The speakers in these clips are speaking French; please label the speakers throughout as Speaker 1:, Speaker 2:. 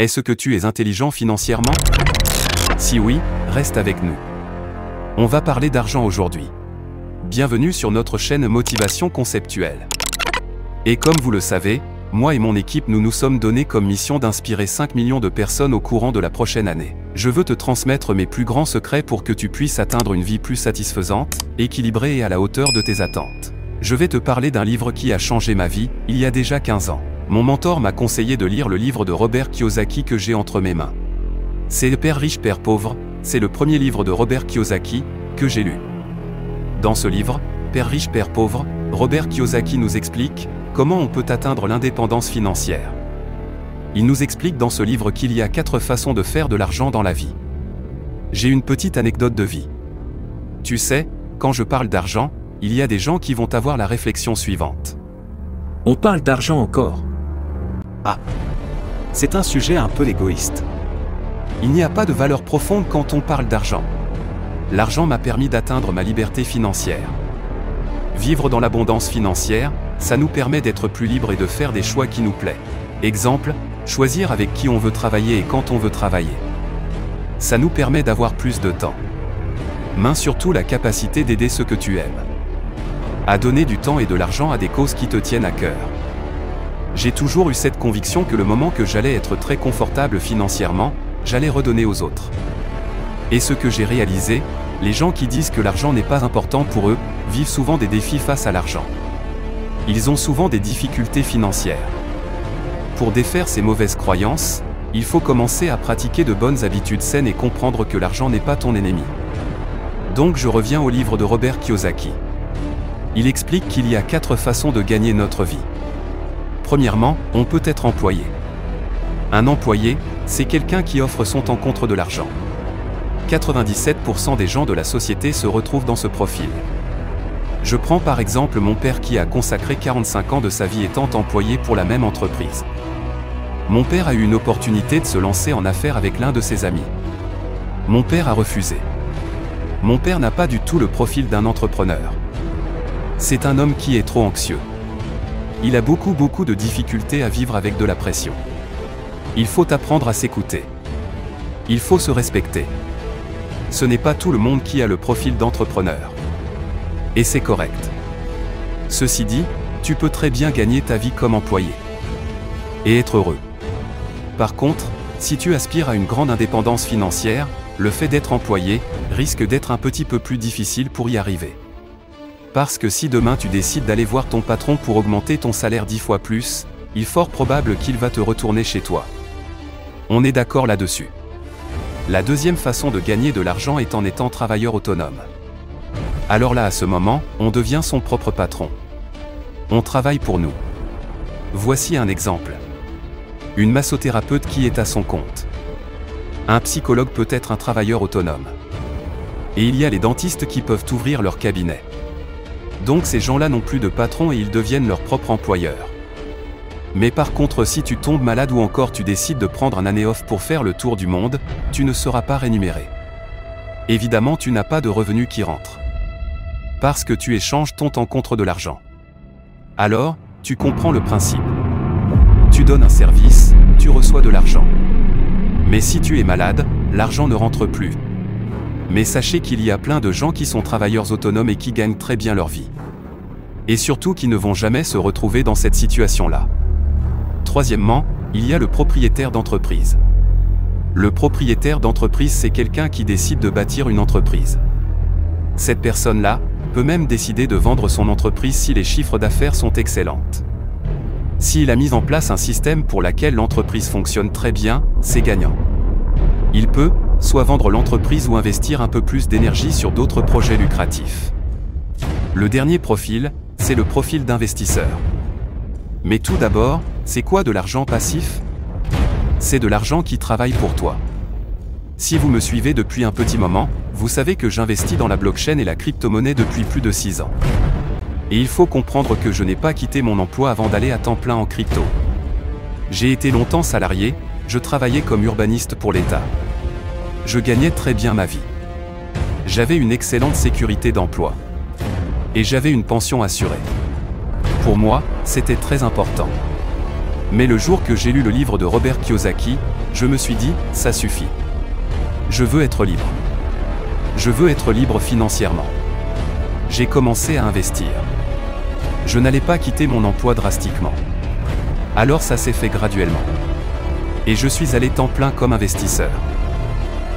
Speaker 1: Est-ce que tu es intelligent financièrement? Si oui, reste avec nous. On va parler d'argent aujourd'hui. Bienvenue sur notre chaîne Motivation Conceptuelle. Et comme vous le savez, moi et mon équipe nous sommes donnés comme mission d'inspirer 5 millions de personnes au courant de la prochaine année. Je veux te transmettre mes plus grands secrets pour que tu puisses atteindre une vie plus satisfaisante, équilibrée et à la hauteur de tes attentes. Je vais te parler d'un livre qui a changé ma vie, il y a déjà 15 ans. Mon mentor m'a conseillé de lire le livre de Robert Kiyosaki que j'ai entre mes mains. C'est Père riche, Père pauvre, c'est le premier livre de Robert Kiyosaki que j'ai lu. Dans ce livre, Père riche, Père pauvre, Robert Kiyosaki nous explique comment on peut atteindre l'indépendance financière. Il nous explique dans ce livre qu'il y a 4 façons de faire de l'argent dans la vie. J'ai une petite anecdote de vie. Tu sais, quand je parle d'argent, il y a des gens qui vont avoir la réflexion suivante.
Speaker 2: On parle d'argent encore. Ah, c'est un sujet un peu égoïste.
Speaker 1: Il n'y a pas de valeur profonde quand on parle d'argent. L'argent m'a permis d'atteindre ma liberté financière. Vivre dans l'abondance financière, ça nous permet d'être plus libres et de faire des choix qui nous plaisent. Exemple, choisir avec qui on veut travailler et quand on veut travailler. Ça nous permet d'avoir plus de temps. Surtout la capacité d'aider ceux que tu aimes. À donner du temps et de l'argent à des causes qui te tiennent à cœur. J'ai toujours eu cette conviction que le moment que j'allais être très confortable financièrement, j'allais redonner aux autres. Et ce que j'ai réalisé, les gens qui disent que l'argent n'est pas important pour eux, vivent souvent des défis face à l'argent. Ils ont souvent des difficultés financières. Pour défaire ces mauvaises croyances, il faut commencer à pratiquer de bonnes habitudes saines et comprendre que l'argent n'est pas ton ennemi. Donc je reviens au livre de Robert Kiyosaki. Il explique qu'il y a 4 façons de gagner notre vie. Premièrement, on peut être employé. Un employé, c'est quelqu'un qui offre son temps contre de l'argent. 97% des gens de la société se retrouvent dans ce profil. Je prends par exemple mon père qui a consacré 45 ans de sa vie étant employé pour la même entreprise. Mon père a eu une opportunité de se lancer en affaires avec l'un de ses amis. Mon père a refusé. Mon père n'a pas du tout le profil d'un entrepreneur. C'est un homme qui est trop anxieux. Il a beaucoup de difficultés à vivre avec de la pression. Il faut apprendre à s'écouter. Il faut se respecter. Ce n'est pas tout le monde qui a le profil d'entrepreneur. Et c'est correct. Ceci dit, tu peux très bien gagner ta vie comme employé. Et être heureux. Par contre, si tu aspires à une grande indépendance financière, le fait d'être employé risque d'être un petit peu plus difficile pour y arriver. Parce que si demain tu décides d'aller voir ton patron pour augmenter ton salaire 10 fois plus, il est fort probable qu'il va te retourner chez toi. On est d'accord là-dessus. La deuxième façon de gagner de l'argent est en étant travailleur autonome. Alors là, à ce moment, on devient son propre patron. On travaille pour nous. Voici un exemple. Une massothérapeute qui est à son compte. Un psychologue peut être un travailleur autonome. Et il y a les dentistes qui peuvent ouvrir leur cabinet. Donc ces gens-là n'ont plus de patron et ils deviennent leur propre employeur. Mais par contre, si tu tombes malade ou encore tu décides de prendre un année off pour faire le tour du monde, tu ne seras pas rémunéré. Évidemment, tu n'as pas de revenus qui rentrent. Parce que tu échanges ton temps contre de l'argent. Alors, tu comprends le principe. Tu donnes un service, tu reçois de l'argent. Mais si tu es malade, l'argent ne rentre plus. Mais sachez qu'il y a plein de gens qui sont travailleurs autonomes et qui gagnent très bien leur vie. Et surtout qui ne vont jamais se retrouver dans cette situation-là. Troisièmement, il y a le propriétaire d'entreprise. Le propriétaire d'entreprise, c'est quelqu'un qui décide de bâtir une entreprise. Cette personne-là peut même décider de vendre son entreprise si les chiffres d'affaires sont excellents. S'il a mis en place un système pour lequel l'entreprise fonctionne très bien, c'est gagnant. Il peut soit vendre l'entreprise ou investir un peu plus d'énergie sur d'autres projets lucratifs. Le dernier profil, c'est le profil d'investisseur. Mais tout d'abord, c'est quoi de l'argent passif? C'est de l'argent qui travaille pour toi. Si vous me suivez depuis un petit moment, vous savez que j'investis dans la blockchain et la crypto-monnaie depuis plus de 6 ans. Et il faut comprendre que je n'ai pas quitté mon emploi avant d'aller à temps plein en crypto. J'ai été longtemps salarié, je travaillais comme urbaniste pour l'État. Je gagnais très bien ma vie. J'avais une excellente sécurité d'emploi. Et j'avais une pension assurée. Pour moi, c'était très important. Mais le jour que j'ai lu le livre de Robert Kiyosaki, Je me suis dit, ça suffit. Je veux être libre. Je veux être libre financièrement. J'ai commencé à investir. Je n'allais pas quitter mon emploi drastiquement. Alors ça s'est fait graduellement. Et je suis allé temps plein comme investisseur.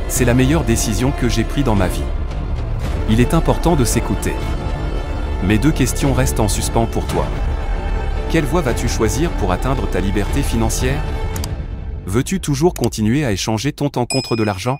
Speaker 1: C'est la meilleure décision que j'ai prise dans ma vie. Il est important de s'écouter. Mes 2 questions restent en suspens pour toi. Quelle voie vas-tu choisir pour atteindre ta liberté financière? Veux-tu toujours continuer à échanger ton temps contre de l'argent?